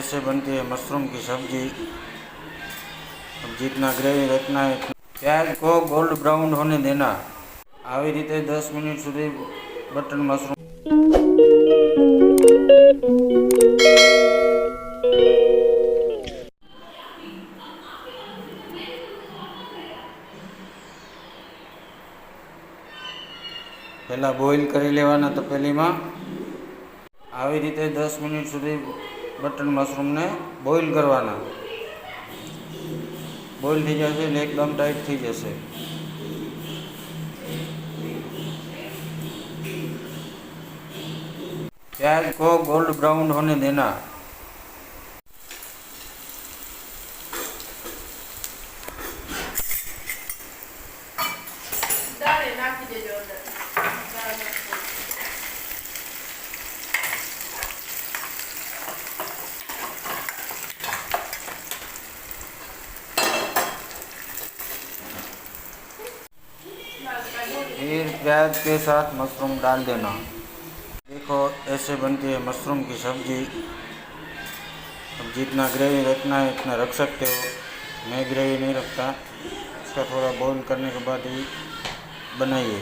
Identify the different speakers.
Speaker 1: ऐसे बनती है मशरूम की सब्जी। अब जितना ग्रेवी रखना है, प्याज को गोल्ड ब्राउन होने देना। આવી રીતે 10 મિનિટ સુધી બટન મશરૂમ પહેલાં બોઇલ કરી લેવાના તપેલીમાં। આવી રીતે 10 મિનિટ સુધી બટન મશરૂમને બોઇલ કરવાના। બોઇલ થઈ જશે એટલે એકદમ ટાઈટ થઈ જશે। प्याज को गोल्ड ब्राउन होने देना। फिर प्याज के साथ मशरूम डाल देना। देखो ऐसे बनती है मशरूम की सब्जी। अब जितना ग्रेवी रखना है इतना रख सकते हो। मैं ग्रेवी नहीं रखता, इसका थोड़ा बॉईल करने के बाद ही बनाइए।